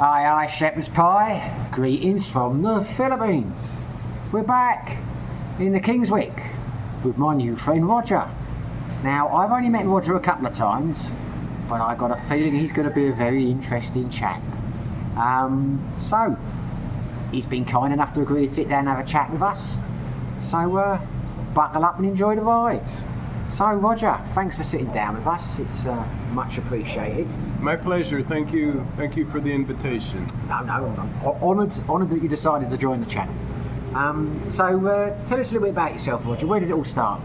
Aye, aye, shepherd's pie. Greetings from the Philippines. We're back in the Kingswick with my new friend Roger. Now, I've only met Roger a couple of times, but I've got a feeling he's going to be a very interesting chap. So, he's been kind enough to agree to sit down and have a chat with us. So, buckle up and enjoy the ride. So, Roger, thanks for sitting down with us. It's much appreciated. My pleasure. Thank you. Thank you for the invitation. No, I'm honoured that you decided to join the channel. So, tell us a little bit about yourself, Roger. Where did it all start?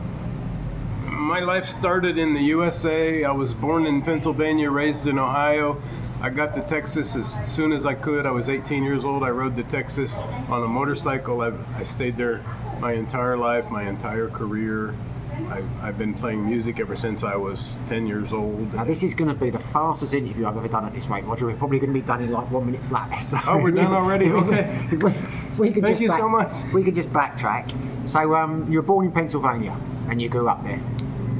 My life started in the USA. I was born in Pennsylvania, raised in Ohio. I got to Texas as soon as I could. I was 18 years old. I rode to Texas on a motorcycle. I stayed there my entire life, my entire career. I've been playing music ever since I was 10 years old. Now, this is going to be the fastest interview I've ever done at this rate, Roger. We're probably going to be done in like 1 minute flat. So oh, we're done already? Okay. Thank you so much. If we could just backtrack. So, you were born in Pennsylvania and you grew up there?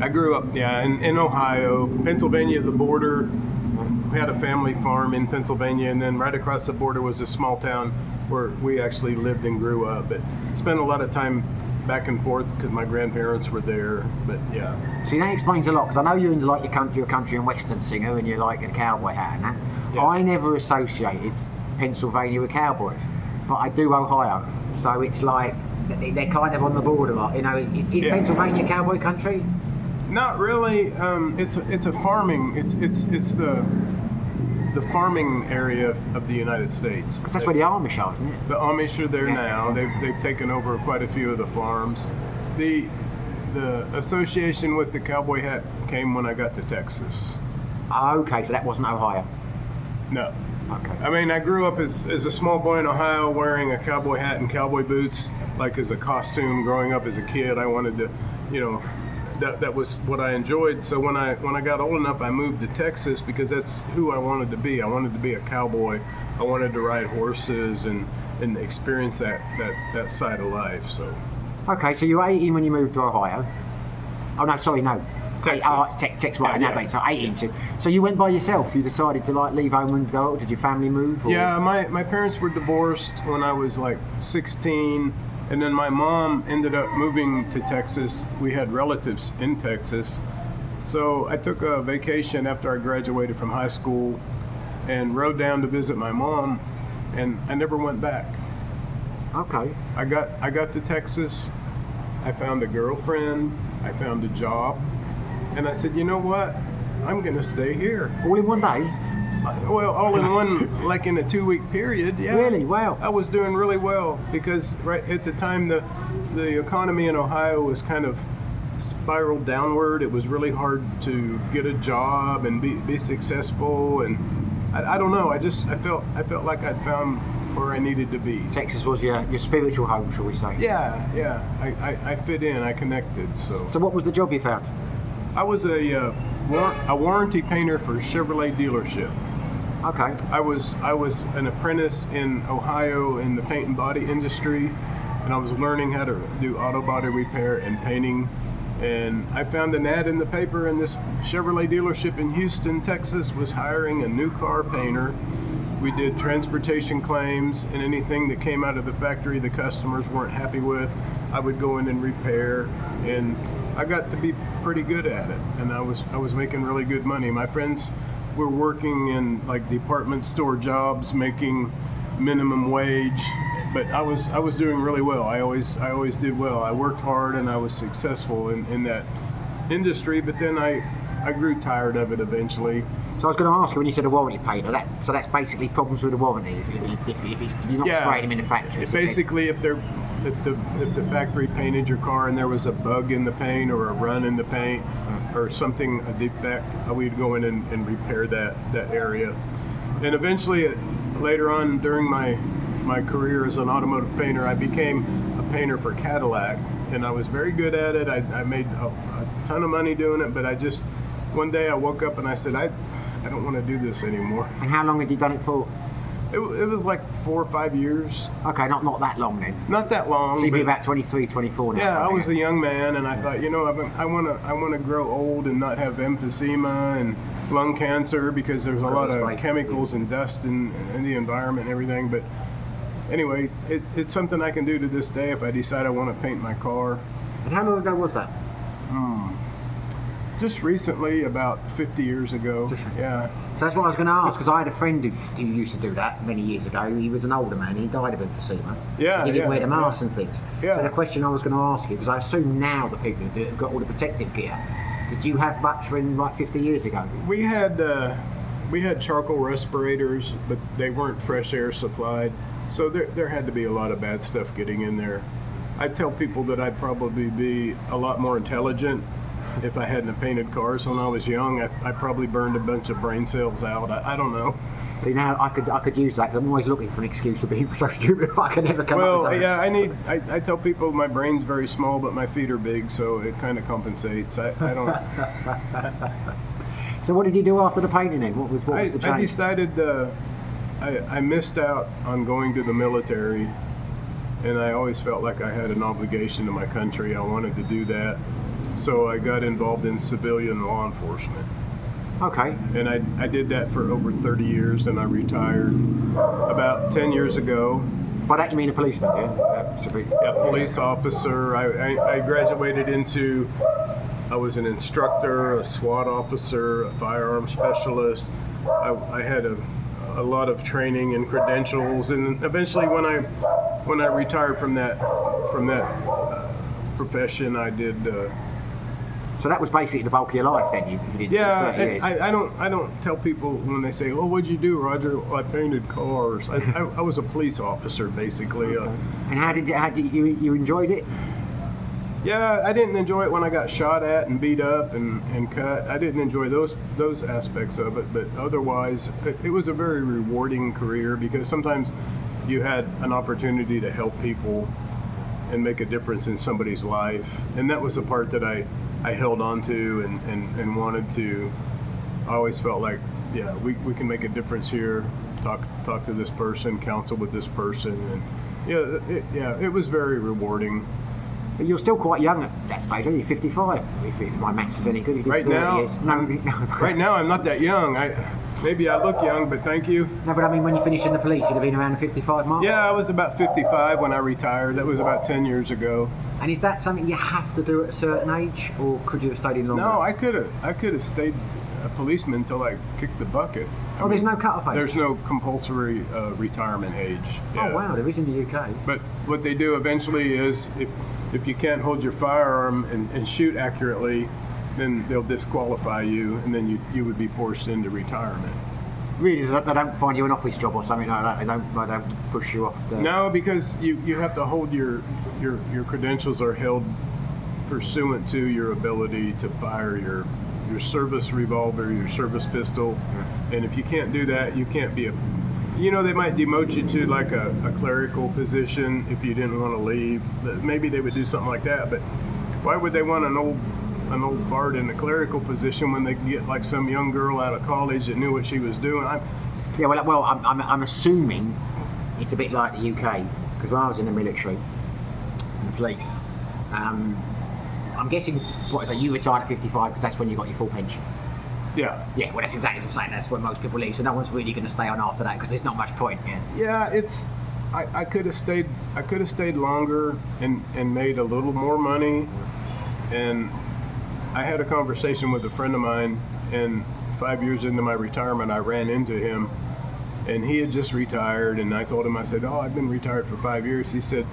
I grew up, in Ohio. Pennsylvania, the border. We had a family farm in Pennsylvania, and then right across the border was a small town where we actually lived and grew up. But spent a lot of time back and forth because my grandparents were there. But yeah. See, that explains a lot, because I know you're into like you're a country and western singer, and you're like a cowboy hat and that. Yeah. I never associated Pennsylvania with cowboys, but I do Ohio. So it's like they're kind of on the border. You know, is Pennsylvania cowboy country? Not really. It's a farming. It's the farming area of the United States. That's where the Amish are, isn't it? The Amish are there now. They've taken over quite a few of the farms. The association with the cowboy hat came when I got to Texas. Okay, so that wasn't Ohio. No. Okay. I mean, I grew up as a small boy in Ohio wearing a cowboy hat and cowboy boots, like as a costume. Growing up as a kid, I wanted to, that was what I enjoyed. So when I got old enough, I moved to Texas because that's who I wanted to be. I wanted to be a cowboy. I wanted to ride horses and experience that side of life. So. Okay, so you were 18 when you moved to Ohio. Oh no, sorry, no. Texas. Texas, right? Yeah. So 18. So you went by yourself. You decided to like leave home and go. Or did your family move? Or? Yeah, my parents were divorced when I was like 16. And then my mom ended up moving to Texas. We had relatives in Texas. So I took a vacation after I graduated from high school and rode down to visit my mom, and I never went back. Okay. I got to Texas. I found a girlfriend. I found a job. And I said, you know what? I'm going to stay here. All in one day? Well, all in one, like in a 2-week period, yeah. Really? Wow. I was doing really well because right at the time the economy in Ohio was kind of spiraled downward. It was really hard to get a job and be successful, and I don't know. I felt like I'd found where I needed to be. Texas was your spiritual home, shall we say? Yeah. I fit in. I connected. So what was the job you found? I was a warranty painter for a Chevrolet dealership. Okay. I was an apprentice in Ohio in the paint and body industry, and I was learning how to do auto body repair and painting. And I found an ad in the paper, and this Chevrolet dealership in Houston, Texas was hiring a new car painter. We did transportation claims, and anything that came out of the factory the customers weren't happy with, I would go in and repair. And I got to be pretty good at it, and I was making really good money. My friends were working in like department store jobs, making minimum wage, but I was doing really well. I always did well. I worked hard and I was successful in that industry, but then I grew tired of it eventually. So I was going to ask you, when you said a warranty painter, that's basically problems with the warranty. If you're not spraying them in the factory. Basically, if the factory painted your car and there was a bug in the paint or a run in the paint or something, a defect, we'd go in and repair that area. And eventually, later on during my career as an automotive painter, I became a painter for Cadillac, and I was very good at it. I made a ton of money doing it, but one day I woke up and I said, I don't want to do this anymore. And how long had you done it for? It was like 4 or 5 years. Okay, not that long then. Not that long. So you'd be but- about 23, 24 now. Yeah, I probably, was a young man, and I thought, I want to grow old and not have emphysema and lung cancer because there's a lot it's of like- chemicals and dust in the environment and everything. But anyway, it's something I can do to this day if I decide I want to paint my car. And how long ago was that? Just recently, about 50 years ago. Yeah. So that's what I was going to ask, because I had a friend who used to do that many years ago. He was an older man. He died of emphysema. Yeah, 'cause he didn't yeah, wear the mask yeah. and things. Yeah. So the question I was going to ask you, because I assume now that people who do it have got all the protective gear. Did you have much when, like, 50 years ago? We had charcoal respirators, but they weren't fresh air supplied. So there had to be a lot of bad stuff getting in there. I tell people that I'd probably be a lot more intelligent if I hadn't have painted cars when I was young. I probably burned a bunch of brain cells out. I don't know. See, now I could use that, because I'm always looking for an excuse for being so stupid. I can never come up with Well, something. yeah, I tell people my brain's very small, but my feet are big, so it kind of compensates. I don't. So what did you do after the painting then? What was the I change? decided I missed out on going to the military, and I always felt like I had an obligation to my country. I wanted to do that. So I got involved in civilian law enforcement. Okay. And I did that for over 30 years, and I retired about 10 years ago. By that you mean a policeman, yeah? A police officer. I graduated into, I was an instructor, a SWAT officer, a firearms specialist. I had a lot of training and credentials, and eventually when I retired from that profession, I did. So that was basically the bulk of your life then, you did Yeah, 30 years. I don't tell people when they say, "Oh, what'd you do, Roger?" "Well, I painted cars." I was a police officer basically. And how did you enjoyed it? Yeah, I didn't enjoy it when I got shot at and beat up and cut. I didn't enjoy those aspects of it, but otherwise, it was a very rewarding career because sometimes you had an opportunity to help people and make a difference in somebody's life, and that was the part that I held on to and wanted to. I always felt like, yeah, we can make a difference here. Talk to this person, counsel with this person, and it was very rewarding. But you're still quite young at that stage, aren't you? 55, if my maths is any good. You did Right 30 now, years. No, Right now, I'm not that young. Maybe I look young, but thank you. No, but I mean, when you finished in the police, you'd have been around the 55 mark? Yeah, I was about 55 when I retired. That was about 10 years ago. And is that something you have to do at a certain age, or could you have stayed in longer? No, I could have stayed a policeman until I kicked the bucket. Oh, there's no cut-off age? There's no compulsory retirement age. Yeah. Oh, wow, there is in the UK. But what they do eventually is, if you can't hold your firearm and shoot accurately, then they'll disqualify you, and then you would be forced into retirement. Really, they don't find you an office job or something like that? They don't push you off the... No, because you have to hold your credentials are held pursuant to your ability to fire your service revolver, your service pistol, and if you can't do that, you can't be they might demote you to like a clerical position if you didn't want to leave. Maybe they would do something like that, but why would they want an old fart in a clerical position when they can get like some young girl out of college that knew what she was doing? I'm assuming it's a bit like the UK, because when I was in the military and the police, I'm guessing you retired at 55 because that's when you got your full pension. Yeah. Yeah, well, that's exactly what I'm saying. That's when most people leave, so no one's really going to stay on after that because there's not much point. Yeah, I could have stayed longer and made a little more money. And I had a conversation with a friend of mine, and 5 years into my retirement, I ran into him, and he had just retired. And I told him, I said, "Oh, I've been retired for 5 years." He said,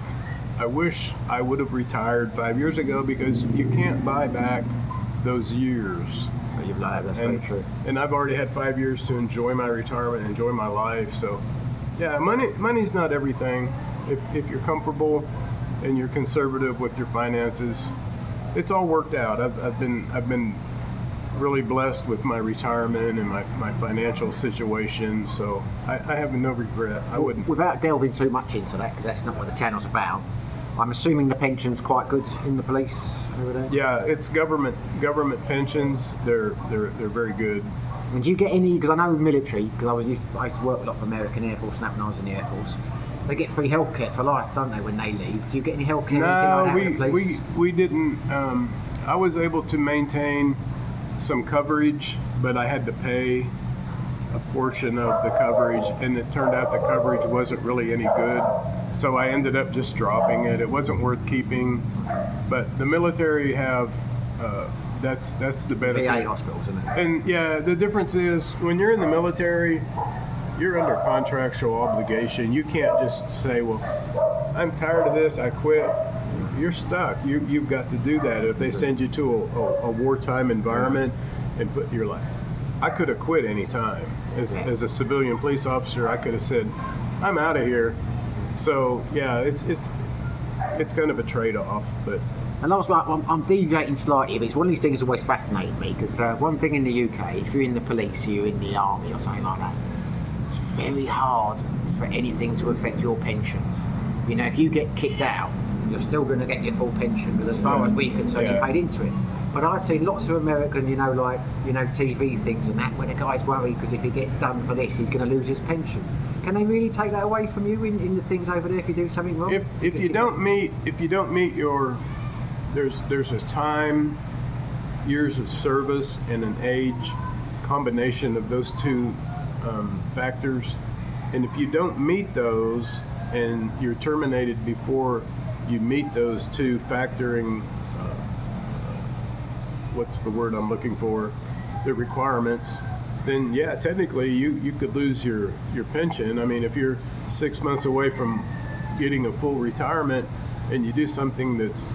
"I wish I would have retired 5 years ago because you can't buy back those years." That's very true. And I've already had 5 years to enjoy my retirement, enjoy my life. So, yeah, money's not everything. If you're comfortable and you're conservative with your finances, it's all worked out. I've been really blessed with my retirement and my financial situation. So I have no regret. I wouldn't. Without delving too much into that, because that's not what the channel's about, I'm assuming the pension's quite good in the police over there? Yeah, it's government pensions. They're very good. And do you get any, because I know military, because I used to work with a lot of American Air Force, and when I was in the Air Force, they get free healthcare for life, don't they, when they leave? Do you get any healthcare or anything like that with the police? we didn't. I was able to maintain some coverage, but I had to pay a portion of the coverage, and it turned out the coverage wasn't really any good. So I ended up just dropping it. It wasn't worth keeping. But the military have, that's the benefit. VA hospitals, isn't it? And yeah, the difference is when you're in the military, you're under contractual obligation. You can't just say, well, I'm tired of this, I quit. You're stuck. You've got to do that. If they send you to a wartime environment and put your life. I could have quit any time. As a civilian police officer, I could have said, I'm out of here. So yeah, it's kind of a trade-off, but. And also, I'm deviating slightly, but it's one of these things that always fascinated me, because one thing in the UK, if you're in the police, you're in the army or something like that, it's very hard for anything to affect your pensions. You know, if you get kicked out, you're still going to get your full pension, because as far as we can, so you paid into it. But I've seen lots of American, TV things and that, where the guy's worried because if he gets done for this, he's going to lose his pension. Can they really take that away from you in the things over there if you do something wrong? If you don't meet your, there's a time, years of service, and an age combination of those two factors, and if you don't meet those and you're terminated before you meet those two factoring, what's the word I'm looking for, the requirements, then yeah, technically you could lose your pension. I mean, if you're 6 months away from getting a full retirement and you do something that's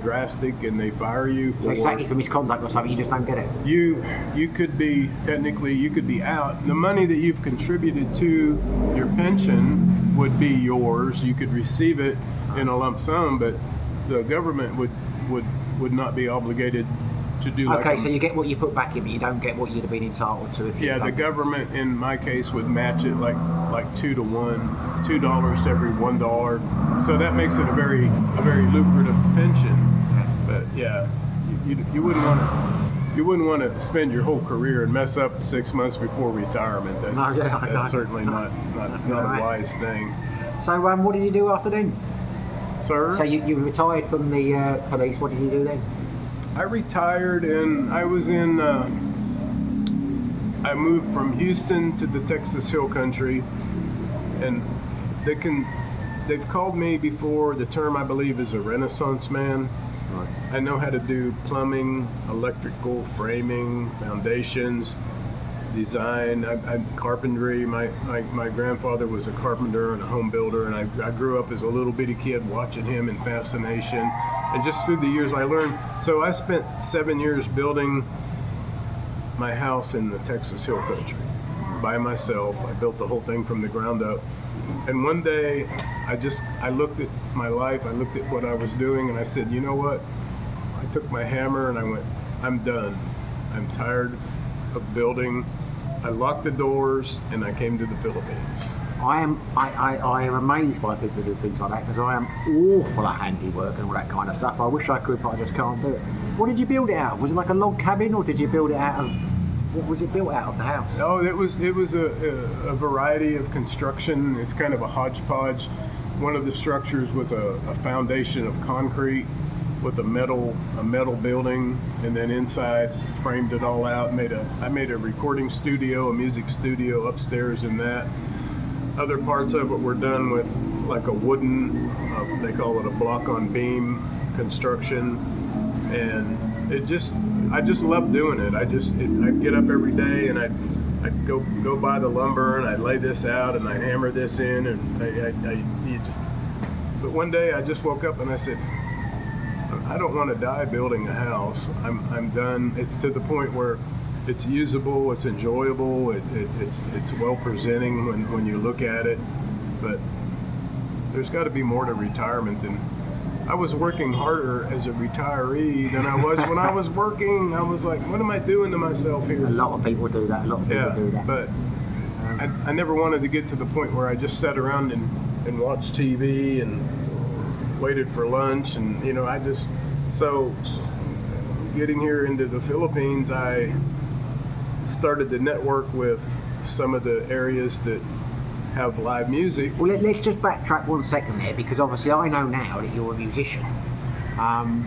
drastic and they fire you so exactly for misconduct or something, you just don't get it. You could be out. The money that you've contributed to your pension would be yours. You could receive it in a lump sum, but the government would not be obligated to do. Okay, so you get what you put back in, but you don't get what you'd have been entitled to if you. Yeah, the government in my case would match it like 2 to 1, $2 to every $1. So that makes it a very lucrative pension. But yeah, you wouldn't want to spend your whole career and mess up 6 months before retirement. That's certainly not a wise thing. So what did you do after then? Sir? So you retired from the police. What did you do then? I retired and I was in. I moved from Houston to the Texas Hill Country, and they've called me before. The term I believe is a Renaissance man. Right. I know how to do plumbing, electrical, framing, foundations, design, carpentry. My grandfather was a carpenter and a home builder, and I grew up as a little bitty kid watching him in fascination. And just through the years I learned. So I spent 7 years building my house in the Texas Hill Country by myself. I built the whole thing from the ground up. And one day I looked at my life, I looked at what I was doing, and I said, you know what? I took my hammer and I went, I'm done. I'm tired of building. I locked the doors and I came to the Philippines. I am amazed by people who do things like that, because I am awful at handiwork and all that kind of stuff. I wish I could, but I just can't do it. What did you build it out of? Was it like a log cabin, or did you build it out of? What was it built out of, the house? Oh, it was a variety of construction. It's kind of a hodgepodge. One of the structures was a foundation of concrete with a metal building, and then inside framed it all out. I made a recording studio, a music studio upstairs in that. Other parts of it were done with like a wooden, they call it a block on beam construction, and I just loved doing it. I'd get up every day and I'd go buy the lumber and I'd lay this out and I'd hammer this in, and but one day I just woke up and I said, I don't want to die building a house. I'm done. It's to the point where it's usable, it's enjoyable, it's well presenting when you look at it, but there's got to be more to retirement. And I was working harder as a retiree than I was when I was working. I was like, what am I doing to myself here? A lot of people do that. But I never wanted to get to the point where I just sat around and watched TV and waited for lunch, and so getting here into the Philippines, I started to network with some of the areas that have live music. Well, let's just backtrack 1 second there, because obviously I know now that you're a musician. And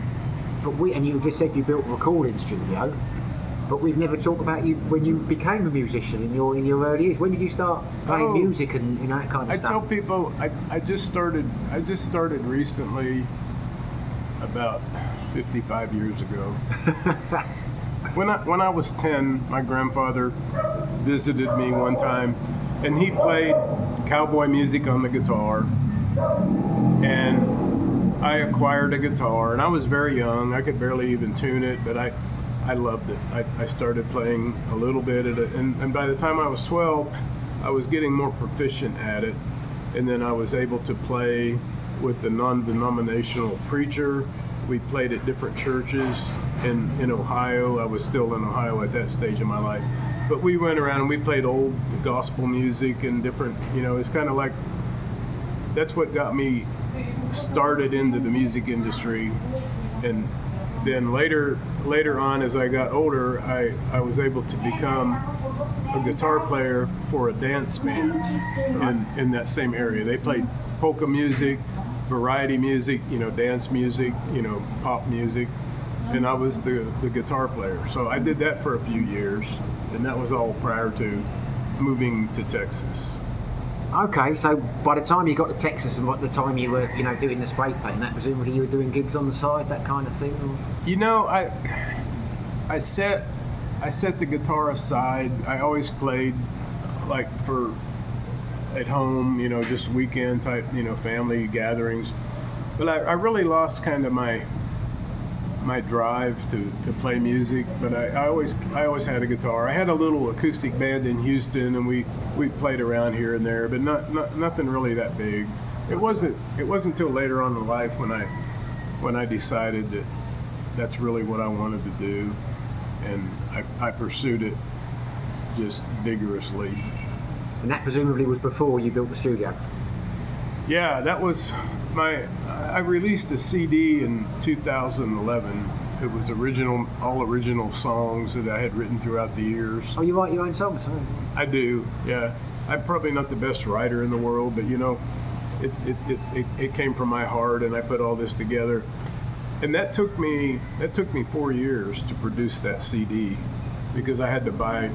you just said you built a recording studio, but we've never talked about you when you became a musician in your early years. When did you start playing music and that kind of stuff? I tell people I just started recently, about 55 years ago. When I was 10, my grandfather visited me one time, and he played cowboy music on the guitar, and I acquired a guitar, and I was very young. I could barely even tune it, but I loved it. I started playing a little bit at it, and by the time I was 12, I was getting more proficient at it, and then I was able to play with the non-denominational preacher. We played at different churches in Ohio. I was still in Ohio at that stage of my life, but we went around and we played old gospel music and different, it's kind of like, that's what got me started into the music industry. And then later on, as I got older, I was able to become a guitar player for a dance band in that same area. They played polka music, variety music, dance music, pop music, and I was the guitar player. So I did that for a few years, and that was all prior to moving to Texas. Okay, so by the time you got to Texas and by the time you were, doing the spray paint, that presumably you were doing gigs on the side, that kind of thing? Or? I set the guitar aside. I always played like for at home, just weekend type, family gatherings. But I really lost kind of my drive to play music, but I always had a guitar. I had a little acoustic band in Houston, and we played around here and there, but nothing really that big. It wasn't until later on in life when I decided that that's really what I wanted to do, and I pursued it just vigorously. And that presumably was before you built the studio? Yeah, that was I released a CD in 2011. It was all original songs that I had written throughout the years. Oh, you write your own songs? Huh? I do, yeah. I'm probably not the best writer in the world, but it came from my heart, and I put all this together. And that took me 4 years to produce that CD, because I had to buy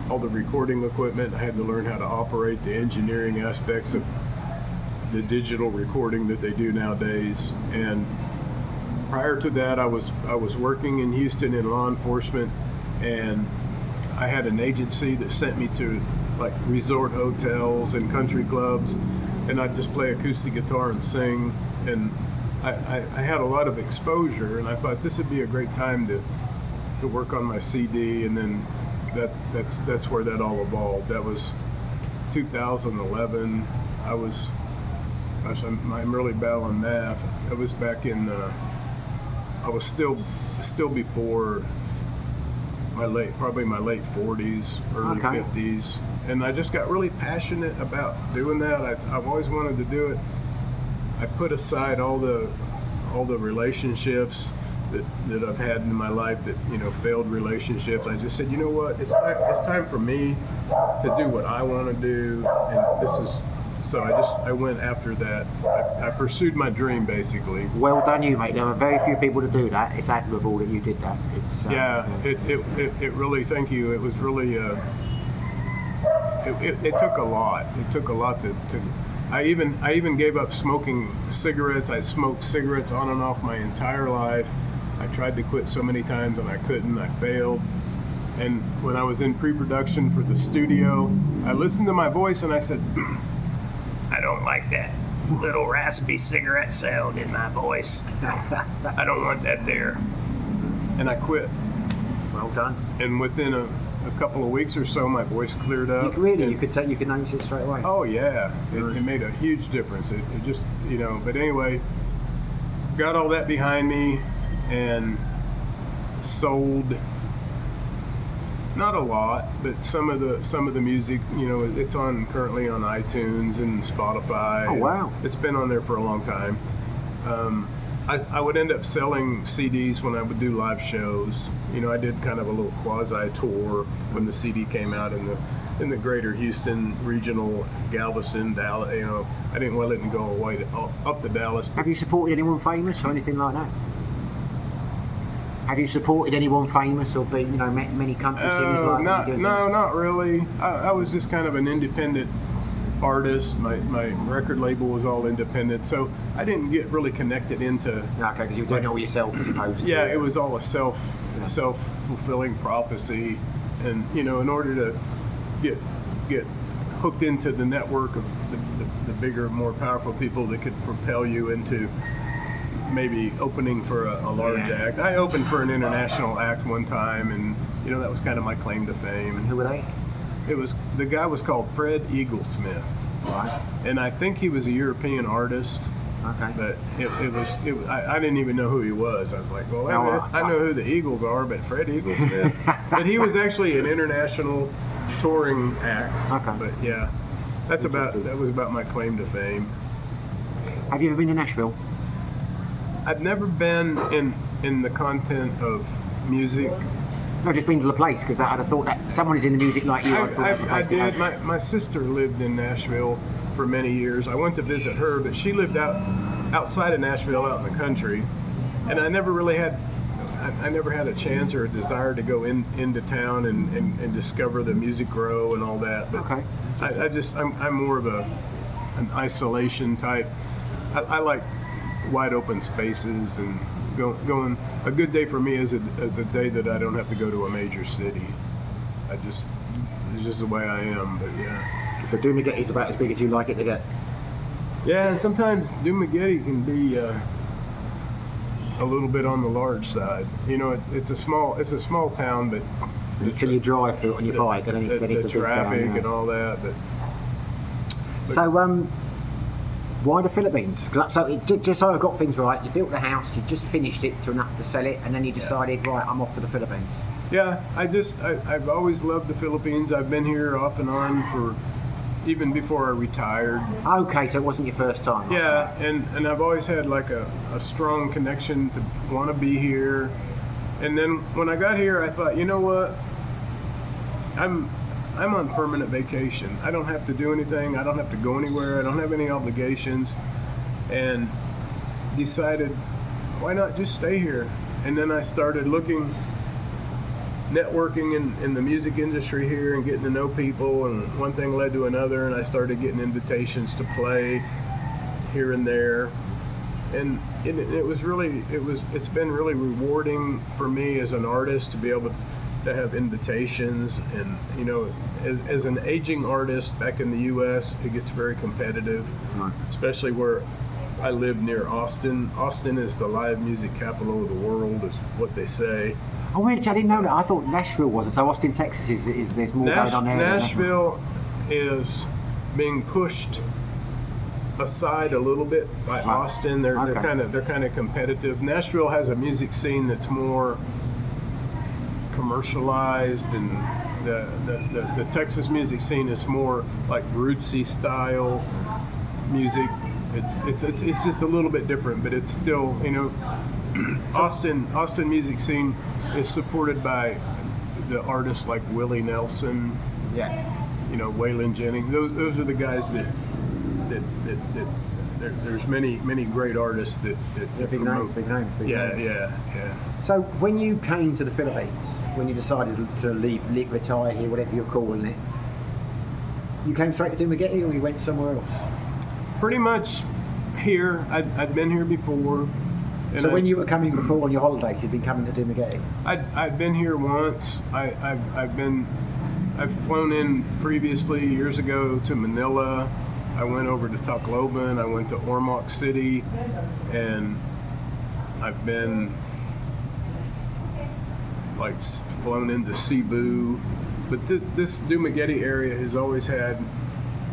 all the recording equipment. I had to learn how to operate the engineering aspects of the digital recording that they do nowadays. And prior to that, I was working in Houston in law enforcement, and I had an agency that sent me to like resort hotels and country clubs, and I'd just play acoustic guitar and sing. And I had a lot of exposure, and I thought this would be a great time to work on my CD. And then that's where that all evolved. That was 2011. I'm really bad on math. I was back in, I was still before my late 40s, early 50s. And I just got really passionate about doing that. I've always wanted to do it. I put aside all the relationships that I've had in my life, that failed relationships. I just said, you know what, it's time for me to do what I want to do, and this is. So I went after that. I pursued my dream, basically. Well done, you, mate. There are very few people to do that. It's admirable that you did that. It's it really. Thank you. It was really. It took a lot. It took a lot to. I even gave up smoking cigarettes. I smoked cigarettes on and off my entire life. I tried to quit so many times and I couldn't. I failed. And when I was in pre-production for the studio, I listened to my voice and I said, I don't like that little raspy cigarette sound in my voice. I don't want that there. And I quit. Well done. And within a couple of weeks or so, my voice cleared up. You could notice it straight away. Oh yeah, it made a huge difference. It just, but anyway, got all that behind me and sold. Not a lot, but some of the music, it's currently on iTunes and Spotify. Oh wow! It's been on there for a long time. I would end up selling CDs when I would do live shows. You know, I did kind of a little quasi tour when the CD came out in the greater Houston regional, Galveston, Dallas. You know, I didn't let it go away up to Dallas. Have you supported anyone famous or anything like that? Have you supported anyone famous or been, met many country singers like that? No, not really. I was just kind of an independent artist. My record label was all independent, so I didn't get really connected into. Okay, because you were doing it all yourself as opposed to. Yeah, it was all a self-fulfilling prophecy, and in order to get hooked into the network of the bigger, more powerful people that could propel you into maybe opening for a large act. I opened for an international act one time, and that was kind of my claim to fame. And who were they? The guy was called Fred Eaglesmith. Right. And I think he was a European artist. Okay. But I didn't even know who he was. I was like, well, I know who the Eagles are, but Fred Eaglesmith. But he was actually an international touring act. Okay. But yeah, that was about my claim to fame. Have you ever been to Nashville? I've never been in the content of music. No, just been to the place, because I'd have thought that someone is in the music like you. I did. My sister lived in Nashville for many years. I went to visit her, but she lived outside of Nashville, out in the country, and I never had a chance or a desire to go into town and discover the music grow and all that. But okay. I'm more of an isolation type. I like wide open spaces and going. A good day for me is a day that I don't have to go to a major city. It's just the way I am. But yeah. So Dumaguete is about as big as you like it to get. Yeah, and sometimes Dumaguete can be a little bit on the large side. It's a small town, but until you drive through it on your bike, then it's a big town. Traffic and all that. But so why the Philippines? So just so I've got things right, you built the house, you just finished it to enough to sell it, and then you decided, right, I'm off to the Philippines. Yeah, I've always loved the Philippines. I've been here off and on for even before I retired. Okay, so it wasn't your first time. Yeah, and I've always had like a strong connection to want to be here. And then when I got here, I thought, you know what? I'm on permanent vacation. I don't have to do anything. I don't have to go anywhere. I don't have any obligations. And decided, why not just stay here? And then I started networking in the music industry here and getting to know people, and one thing led to another, and I started getting invitations to play here and there. And it's been really rewarding for me as an artist to be able to have invitations. And as an aging artist back in the US, it gets very competitive, especially where I live near Austin. Austin is the live music capital of the world, is what they say. Oh, really? I didn't know that. I thought Nashville was. So Austin, Texas is there's more going on there. Nashville is being pushed aside a little bit by Austin. They're kind of competitive. Nashville has a music scene that's more commercialized, and the Texas music scene is more like rootsy style music. It's just a little bit different, but it's still Austin music scene is supported by the artists like Willie Nelson, Waylon Jennings. Those are the guys that there's many great artists that big names. Yeah. So when you came to the Philippines, when you decided to retire here, whatever you're calling it, you came straight to Dumaguete, or you went somewhere else? Pretty much here. I'd been here before. So when you were coming before on your holidays, you'd been coming to Dumaguete? I'd been here once. I've flown in previously years ago to Manila. I went over to Tacloban. I went to Ormoc City, and I've been flown into Cebu. But this Dumaguete area has always had.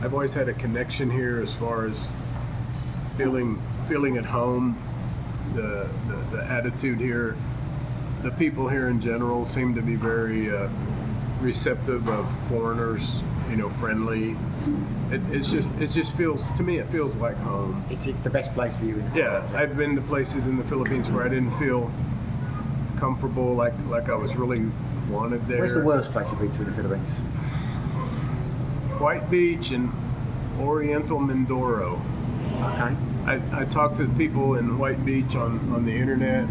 I've always had a connection here as far as feeling at home. The attitude here, the people here in general seem to be very receptive of foreigners. friendly. It just feels, to me, it feels like home. It's the best place for you in the Yeah, Philippines. I've been to places in the Philippines where I didn't feel comfortable, like I was really wanted there. Where's the worst place you've been to in the Philippines? White Beach and Oriental Mindoro. Okay. I talked to people in White Beach on the internet.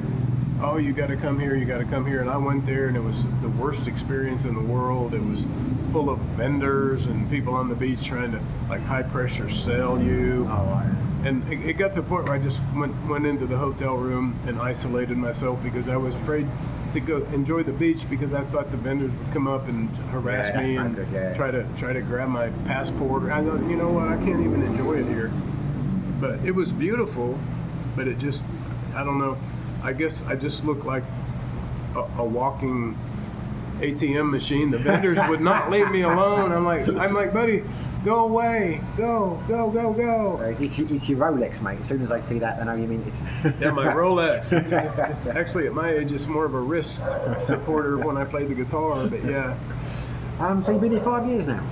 Oh, you got to come here, you got to come here. And I went there, and it was the worst experience in the world. It was full of vendors and people on the beach trying to, like, high pressure sell you. Oh, right. And it got to the point where I just went into the hotel room and isolated myself because I was afraid to go enjoy the beach because I thought the vendors would come up and harass Yeah, that's me not and good, yeah. try to grab my passport. I thought, you know what, I can't even enjoy it here. But it was beautiful, but it just, I don't know. I guess I just looked like a walking ATM machine. The vendors would not leave me alone. I'm like, buddy, go away, go. It's your Rolex, mate. As soon as they see that, they know you mean it. Yeah, my Rolex. It's actually, at my age, it's more of a wrist supporter when I play the guitar. But yeah. So you've been here 5 years now?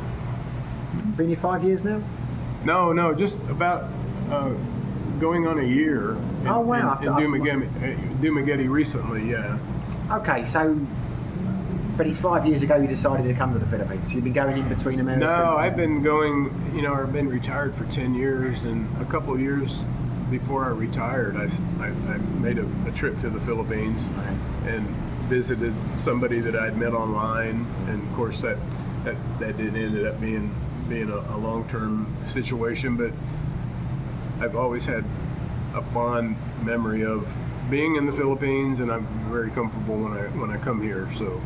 Been here 5 years now? No, just about going on a year. Oh, wow. In Dumaguete recently, yeah. Okay, so, but it's 5 years ago you decided to come to the Philippines. You've been going in between America. No, I've been going. I've been retired for 10 years, and a couple of years before I retired, I made a trip to the Philippines and visited somebody that I'd met online, and of course that ended up being a long-term situation, but I've always had a fond memory of being in the Philippines, and I'm very comfortable when I come here. So,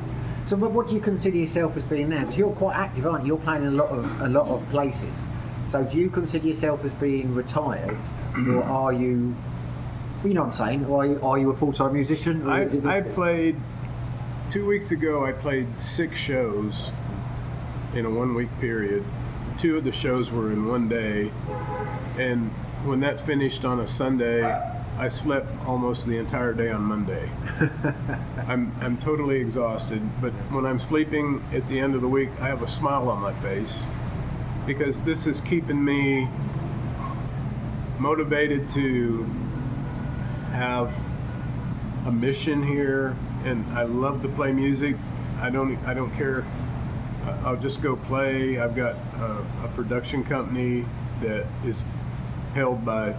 but what do you consider yourself as being now? Because you're quite active, aren't you? You're playing in a lot of places. So, do you consider yourself as being retired, or are you? Well, you know what I'm saying? Or are you a full-time musician? I played 2 weeks ago. I played 6 shows in a 1-week period. 2 of the shows were in one day, and when that finished on a Sunday, I slept almost the entire day on Monday. I'm totally exhausted, but when I'm sleeping at the end of the week, I have a smile on my face because this is keeping me motivated to have a mission here, and I love to play music. I don't care. I'll just go play. I've got a production company that is held by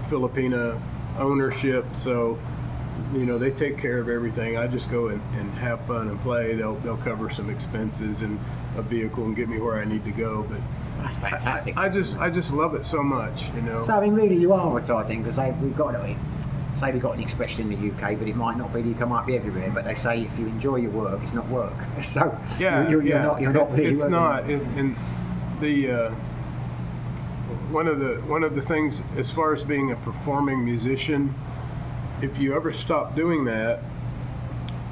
Filipino ownership, so they take care of everything. I just go and have fun and play. They'll cover some expenses and a vehicle and get me where I need to go. But That's fantastic. I just love it so much, So I mean, really, you are retired then, because we've got an expression in the UK, but it might not be. You might be everywhere, but they say if you enjoy your work, it's not work. So yeah, you're not really it's working. not. And the one of the things, as far as being a performing musician, if you ever stop doing that,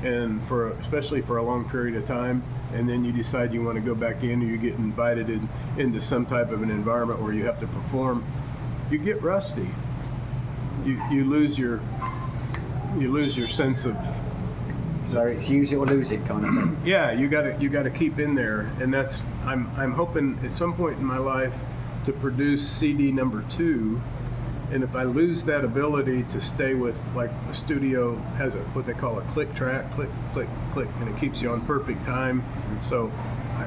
and especially for a long period of time, and then you decide you want to go back in, or you get invited into some type of an environment where you have to perform, you get rusty. You lose your sense of. So it's use it or lose it kind of thing. Yeah, you got to keep in there, and that's I'm hoping at some point in my life to produce CD number 2, and if I lose that ability to stay with, like, a studio has what they call a click track, click click click, and it keeps you on perfect time. So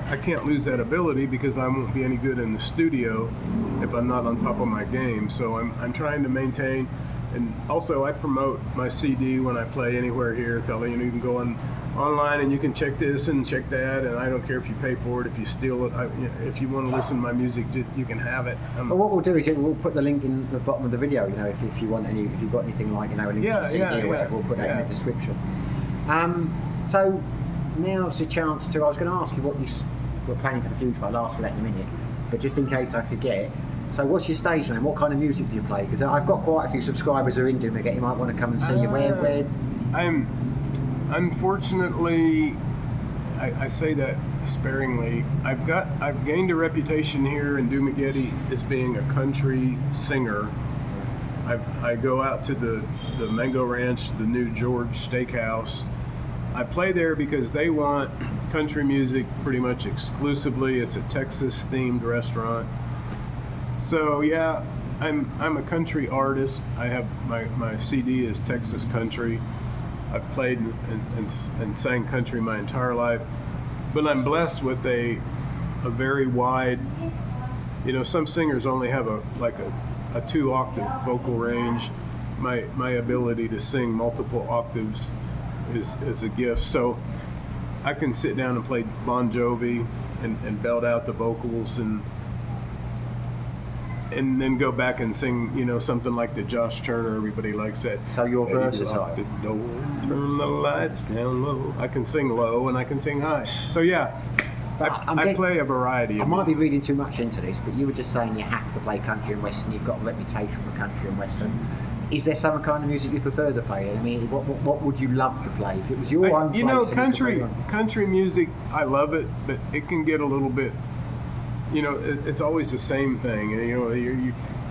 I can't lose that ability because I won't be any good in the studio if I'm not on top of my game. So I'm trying to maintain. And also, I promote my CD when I play anywhere here, telling you can go online and you can check this and check that, and I don't care if you pay for it, if you steal it. If you want to listen to my music, you can have it. Well, what we'll do is we'll put the link in the bottom of the video. If you want if you've got anything like a link to the CD or whatever, we'll put that in the description. So now's the chance to. I was going to ask you what you were planning for the future, but I'll ask you that in a minute. But just in case I forget. So what's your stage name? What kind of music do you play? Because I've got quite a few subscribers who are in Dumaguete. You might want to come and see you. Where? Unfortunately, I say that sparingly. I've gained a reputation here in Dumaguete as being a country singer. I go out to the Mango Ranch, the new George Steakhouse, I play there because they want country music pretty much exclusively. It's a Texas-themed restaurant. So yeah, I'm a country artist. I have my CD is Texas country. I've played and sang country my entire life, but I'm blessed with a very wide. You know, some singers only have a 2-octave vocal range. My ability to sing multiple octaves is a gift. So I can sit down and play Bon Jovi and belt out the vocals and then go back and sing, you know, something like the Josh Turner. Everybody likes that. So you're versatile. The door, turn the lights down low. I can sing low and I can sing high. So yeah, I play a variety of I might be music. reading too much into this, but you were just saying you have to play country and western. You've got a reputation for country and western. Is there some kind of music you prefer to play? I mean, what would you love to play if it was your own place? You know, and you could play on- country music, I love it, but it can get a little bit. You know, it's always the same thing. You know, your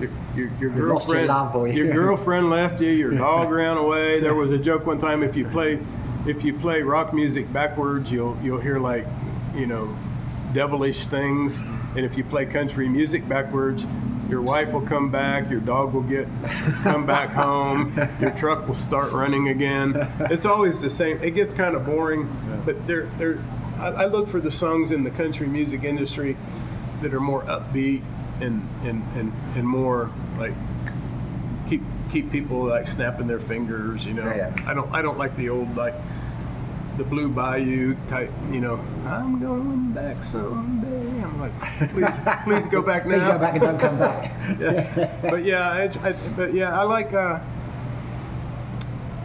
lost your girlfriend, love, or your girlfriend left you. Your dog ran away. There was a joke one time: if you play rock music backwards, you'll hear like, you know, devilish things. And if you play country music backwards, your wife will come back. Your dog will come back home. Your truck will start running again. It's always the same. It gets kind of boring, but I look for the songs in the country music industry that are more upbeat and more like keep people like snapping their fingers, you know. Yeah. I don't like the old like the Blue Bayou type, you know. I'm going back someday. I'm like, please go back now. Please go back and don't come back. Yeah.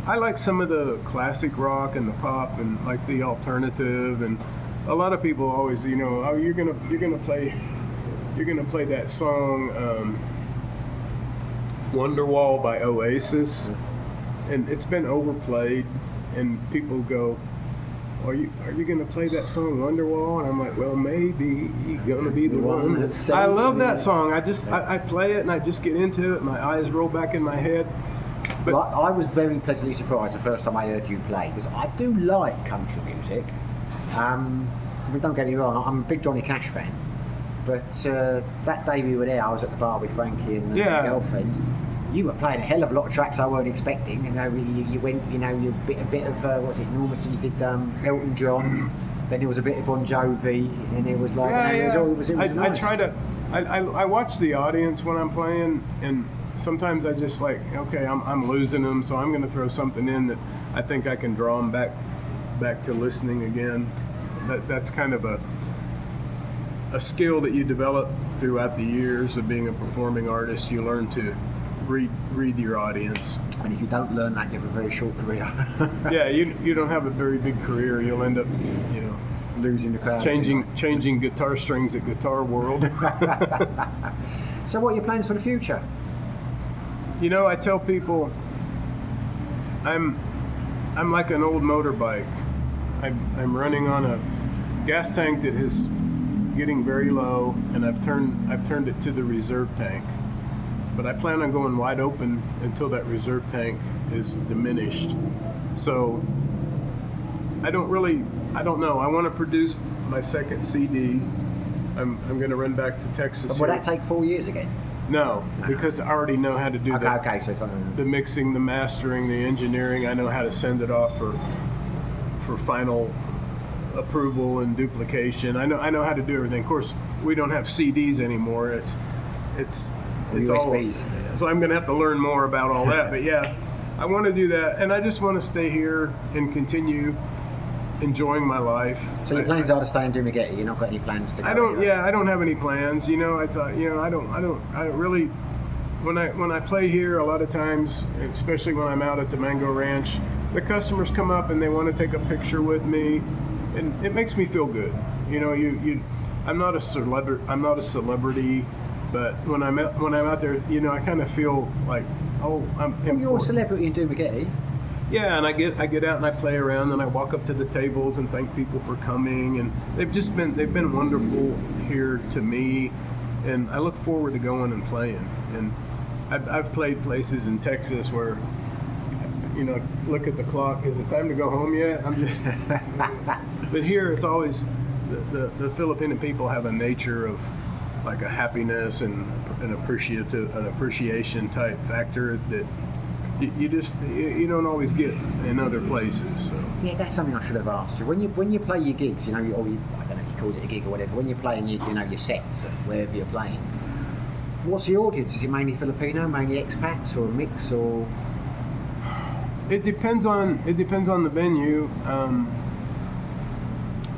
I like some of the classic rock and the pop and like the alternative, and a lot of people always, you know, oh, you're gonna play that song Wonderwall by Oasis, and it's been overplayed, and people go, are you gonna play that song Wonderwall? And I'm like, well, maybe you're gonna be the one. I love that song. I play it and I just get into it. My eyes roll back in my head. But Well, I was very pleasantly surprised the first time I heard you play, because I do like country music. But don't get me wrong, I'm a big Johnny Cash fan. But that day we were there, I was at the bar with Frankie and my girlfriend. You were playing a hell of a lot of tracks I weren't expecting. You know, you went, you know, you a bit of what was it? Normandy, you did Elton John. Then there was a bit of Bon Jovi, and it was like, it was nice. I try to. I watch the audience when I'm playing, and sometimes I just like, okay, I'm losing them, so I'm going to throw something in that I think I can draw them back to listening again. That's kind of a skill that you develop throughout the years of being a performing artist. You learn to read your audience. And if you don't learn that, you have a very short career. Yeah, you don't have a very big career. You'll end up, you know, losing the crowd. changing guitar strings at Guitar World. So what are your plans for the future? You know, I tell people I'm like an old motorbike. I'm running on a gas tank that is getting very low, and I've turned it to the reserve tank. But I plan on going wide open until that reserve tank is diminished. So I don't know. I want to produce my second CD. I'm going to run back to Texas. But will that take 4 years again? No, because I already know how to do that. Okay, so it's like, The mixing, the mastering, the engineering. I know how to send it off for final approval and duplication. I know how to do everything. Of course, we don't have CDs anymore. It's all. USBs. So I'm going to have to learn more about all that. But yeah, I want to do that, and I just want to stay here and continue enjoying my life. So your plans are to stay in Dumagetti? You're not got any plans to go? I don't. anywhere? Yeah, I don't have any plans. You know, I thought. You know, I don't really. When I play here, a lot of times, especially when I'm out at the Mango Ranch, the customers come up and they want to take a picture with me, and it makes me feel good. You know, I'm not a celebrity, but when I'm out there, you know, I kind of feel like, oh, I'm important. You're a celebrity in Dumagetti. Yeah, and I get out and I play around and I walk up to the tables and thank people for coming, and they've been wonderful here to me, and I look forward to going and playing. And I've played places in Texas where look at the clock. Is it time to go home yet? I'm just. But here, it's always the Filipino people have a nature of like a happiness and an appreciation type factor that you don't always get in other places. So. Yeah, that's something I should have asked you. When you play your gigs, I don't know if you call it a gig or whatever. When you're playing, your sets, wherever you're playing. What's the audience? Is it mainly Filipino, mainly expats, or a mix, or? It depends on the venue.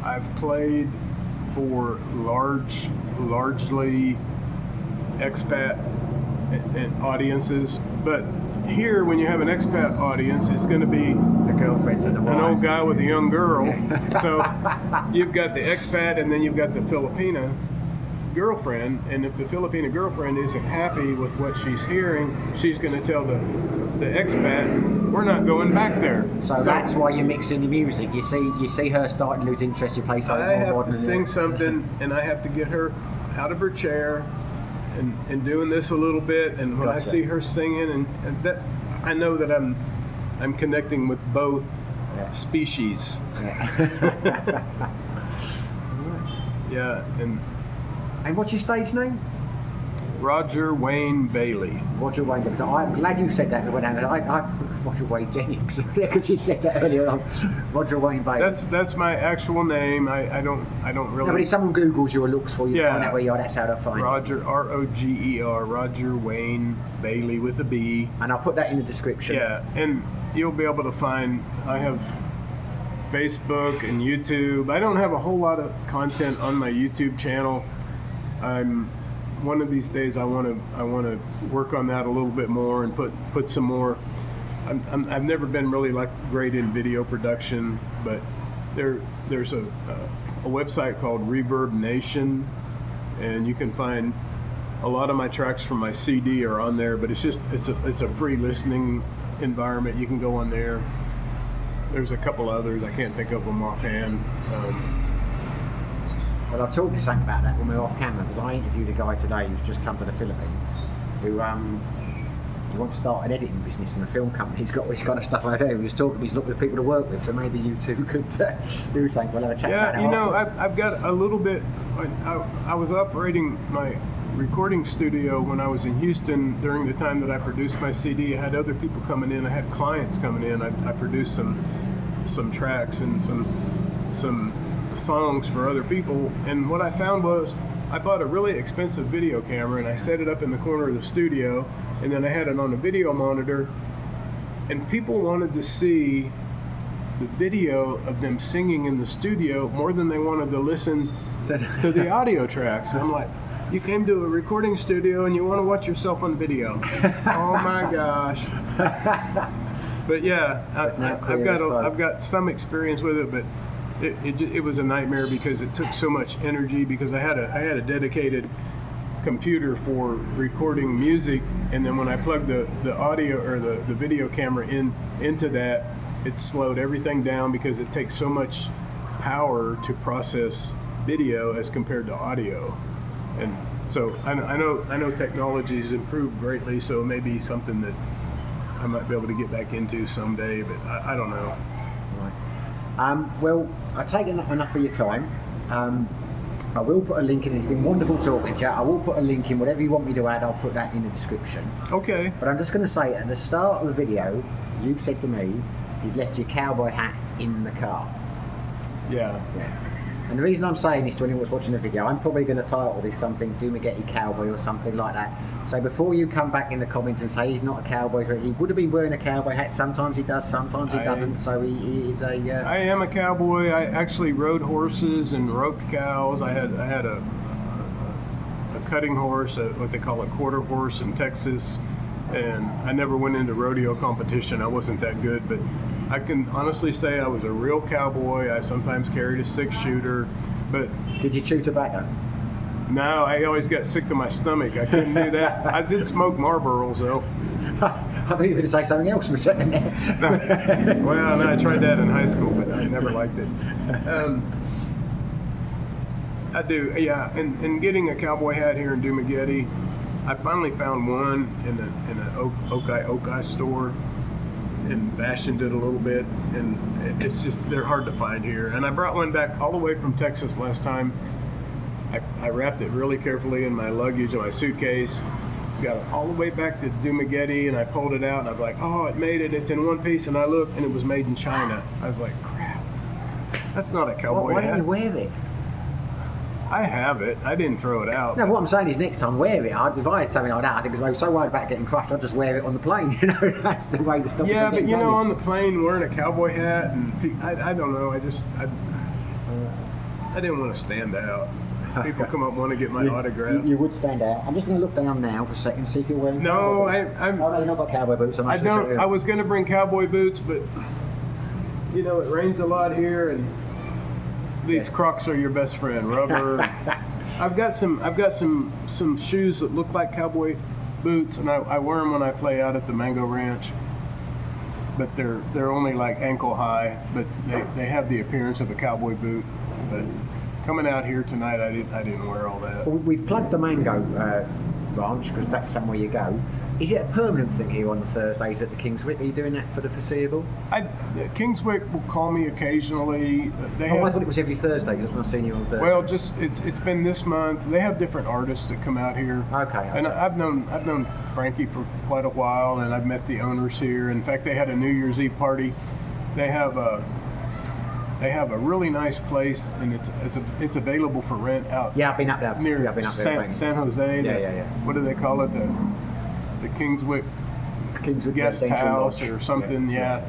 I've played for largely expat and audiences, but here when you have an expat audience, it's going to be the girlfriends and the wives. An old guy with a young girl. So you've got the expat and then you've got the Filipina girlfriend, and if the Filipina girlfriend isn't happy with what she's hearing, she's going to tell the expat, we're not going back there. So that's why you're mixing the music. You see her starting to lose interest. You play something I more have modern. to sing something, and I have to get her out of her chair and doing this a little bit. And when I see her singing, and that, I know that I'm connecting with both species. Yeah. Yeah, And what's your stage name? Roger Wayne Bailey. Roger Wayne Jennings. I'm glad you said that. I Roger Wayne Jennings because you said that earlier on. Roger Wayne Bailey. That's my actual name. I don't really. No, but if someone Googles you or looks for you, find out where you are. That's how they'll find Roger, Roger, Roger Wayne Bailey with a B. And I'll put that in the description. Yeah, and you'll be able to find. I have Facebook and YouTube. I don't have a whole lot of content on my YouTube channel. One of these days I want to work on that a little bit more and put some more. I've never been really great in video production, but there's a website called Reverb Nation, and you can find a lot of my tracks from my CD are on there. But it's a free listening environment. You can go on there. There's a couple others, I can't think of them offhand. Well, I'll talk to you something about that when we're off camera, because I interviewed a guy today who's just come to the Philippines who he wants to start an editing business in a film company. He's got all this kind of stuff like that. He's looking for people to work with, so maybe you two could do something. We'll have a chat about that. I've got a little bit. I was operating my recording studio when I was in Houston during the time that I produced my CD. I had other people coming in. I had clients coming in. I produced some tracks and some songs for other people, and what I found was I bought a really expensive video camera and I set it up in the corner of the studio, and then I had it on a video monitor, and people wanted to see the video of them singing in the studio more than they wanted to listen to the audio tracks. And I'm like, you came to a recording studio and you want to watch yourself on video. Oh my gosh. But yeah, I've got some experience with it, but it was a nightmare because it took so much energy, because I had a dedicated computer for recording music, and then when I plugged the audio or the video camera into that, it slowed everything down because it takes so much power to process video as compared to audio. And so I know technology's improved greatly, so maybe something that I might be able to get back into someday, but I don't know. Well, I've taken enough of your time. I will put a link in. It's been wonderful talking to you. I will put a link in. Whatever you want me to add, I'll put that in the description. Okay. But I'm just going to say, at the start of the video, you said to me you'd left your cowboy hat in the car. Yeah. And the reason I'm saying this to anyone who's watching the video, I'm probably going to title this something Dumagetti Cowboy or something like that. So before you come back in the comments and say he's not a cowboy, he would have been wearing a cowboy hat. Sometimes he does, sometimes he doesn't. So he is a... I am a cowboy. I actually rode horses and roped cows. I had a cutting horse, what they call a quarter horse in Texas. And I never went into rodeo competition. I wasn't that good, but I can honestly say I was a real cowboy. I sometimes carried a 6-shooter, but... Did you chew tobacco? No, I always got sick to my stomach. I couldn't do that. I did smoke Marlboros, though. I thought you were going to say something else for a second there. Well, no, I tried that in high school, but I never liked it. I do, yeah. And getting a cowboy hat here in Dumagetti, I finally found one in an Okai store. and fashioned it a little bit, and it's just, they're hard to find here. And I brought one back all the way from Texas last time. I wrapped it really carefully in my luggage, in my suitcase, got it all the way back to Dumaguete, and I pulled it out, and I'm like, oh, it made it, it's in one piece, and I looked, and it was made in China. I was like, crap, that's not a cowboy Why hat. don't you wear it? I have it. I didn't throw it out. No, what I'm saying is next time wear it. If I had something like that, I think I was so worried about getting crushed, I'd just wear it on the plane. You know, that's the way to stop it Yeah, from but getting you know, on damaged. the plane wearing a cowboy hat, and I don't know. I didn't want to stand out. People come up and want to get my autograph. You would stand out. I'm just going to look down now for a second, see if you're wearing. No, cowboy boots. I'm. Oh, no, you're not got cowboy boots. I don't. I was going to bring cowboy boots, but you know, it rains a lot here, and these Crocs are your best friend. Rubber. I've got some shoes that look like cowboy boots, and I wear them when I play out at the Mango Ranch. But they're only like ankle high, but they have the appearance of a cowboy boot. But coming out here tonight, I didn't wear all that. Well, we've plugged the Mango Ranch because that's somewhere you go. Is it a permanent thing here on the Thursdays at the Kingswick? Are you doing that for the foreseeable? Kingswick will call me occasionally. I thought it was every Thursday because I've seen you on Thursday. Well, just it's been this month. They have different artists that come out here. Okay. And I've known Frankie for quite a while, and I've met the owners here. In fact, they had a New Year's Eve party. They have a really nice place, and it's available for rent out. Yeah, I've been up there. Near Yeah, I've been up there. San Jose. Yeah. What do they call it? The Kingswick guest house or something. Yeah.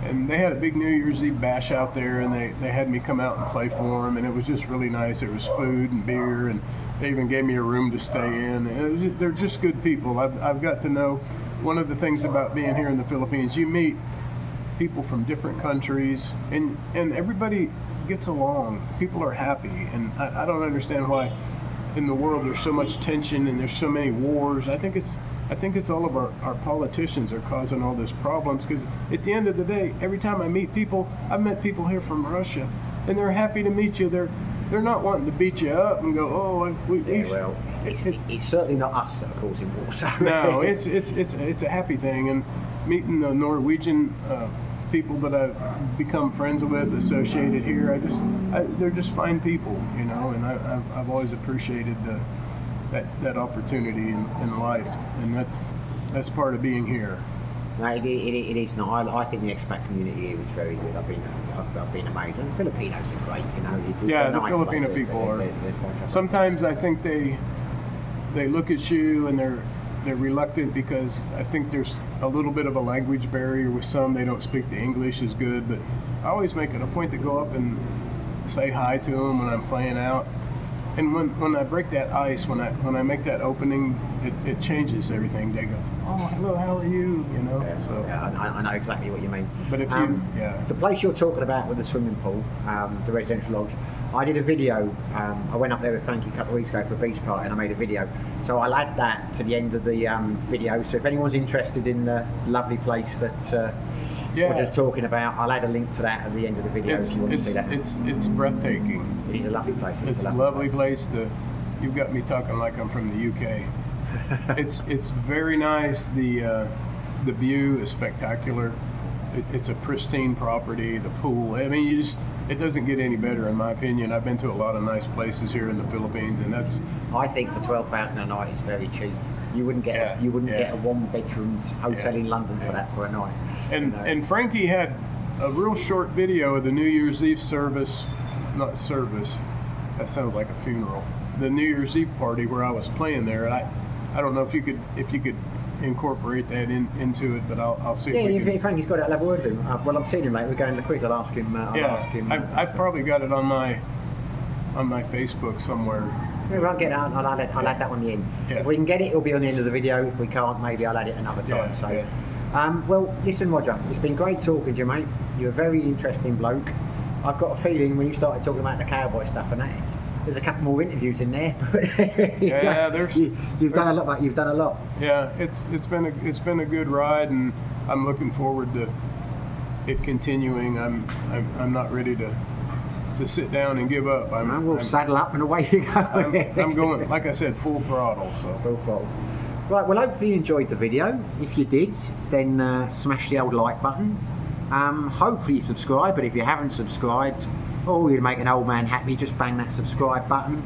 And they had a big New Year's Eve bash out there, and they had me come out and play for them, and it was just really nice. There was food and beer, and they even gave me a room to stay in. And they're just good people. I've got to know. One of the things about being here in the Philippines, you meet people from different countries, and everybody gets along. People are happy, and I don't understand why in the world there's so much tension and there's so many wars. I think it's all of our politicians are causing all these problems, because at the end of the day, every time I meet people, I've met people here from Russia, and they're happy to meet you. They're not wanting to beat you up and go, oh, it's certainly not us that are causing war. So. No, it's a happy thing, and meeting the Norwegian people that I've become friends with, associated here, they're just fine people, you know, and I've always appreciated that opportunity in life, and that's part of being here. No, it is not. I think the expat community here is very good. I've been amazed. And the Filipinos are great, you know. Yeah, the Filipino people are. Sometimes I think they look at you and they're reluctant, because I think there's a little bit of a language barrier with some. They don't speak the English as good, but I always make it a point to go up and say hi to them when I'm playing out. And when I break that ice, when I make that opening, it changes everything. They go, oh, hello, how are you? You know. Yeah, so I know exactly what you mean. But if the place you're talking about with the swimming pool, the residential lodge, I did a video. I went up there with Frankie a couple of weeks ago for a beach party, and I made a video. So I'll add that to the end of the video. So if anyone's interested in the lovely place that we're just talking about, I'll add a link to that at the end of the video if you want to see that. It's breathtaking. It is a lovely place. It's a lovely place. You've got me talking like I'm from the UK. It's very nice. The view is spectacular. It's a pristine property. The pool. I mean, it doesn't get any better in my opinion. I've been to a lot of nice places here in the Philippines, and I think for $12,000 a night it's very cheap. You wouldn't get a 1-bedroom hotel in London for that for a night. And Frankie had a real short video of the New Year's Eve service. Not service. That sounds like a funeral. The New Year's Eve party where I was playing there. I don't know if you could incorporate that into it, but I'll see. If Frankie's got it, I'll have a word with him. Well, I'm seeing him later. We're going to the quiz. I'll ask him. I've probably got it on my Facebook somewhere. Yeah, I'll get it. I'll add that on the end. Yeah. If we can get it, it'll be on the end of the video. If we can't, maybe I'll add it another time. Well, listen, Roger. It's been great talking to you, mate. You're a very interesting bloke. I've got a feeling when you started talking about the cowboy stuff and that, there's a couple more interviews in there. You've done a lot, mate. You've done a lot. Yeah, it's been a good ride, and I'm looking forward to it continuing. I'm not ready to sit down and give up. We'll saddle up and away you go. I'm going, like I said, full throttle. So. Full throttle. Right, well, hopefully you enjoyed the video. If you did, then smash the old like button. Hopefully you subscribe, but if you haven't subscribed, or you'd make an old man happy, just bang that subscribe button.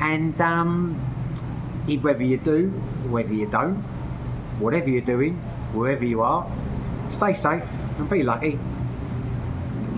And whether you do, whether you don't, whatever you're doing, wherever you are, stay safe and be lucky.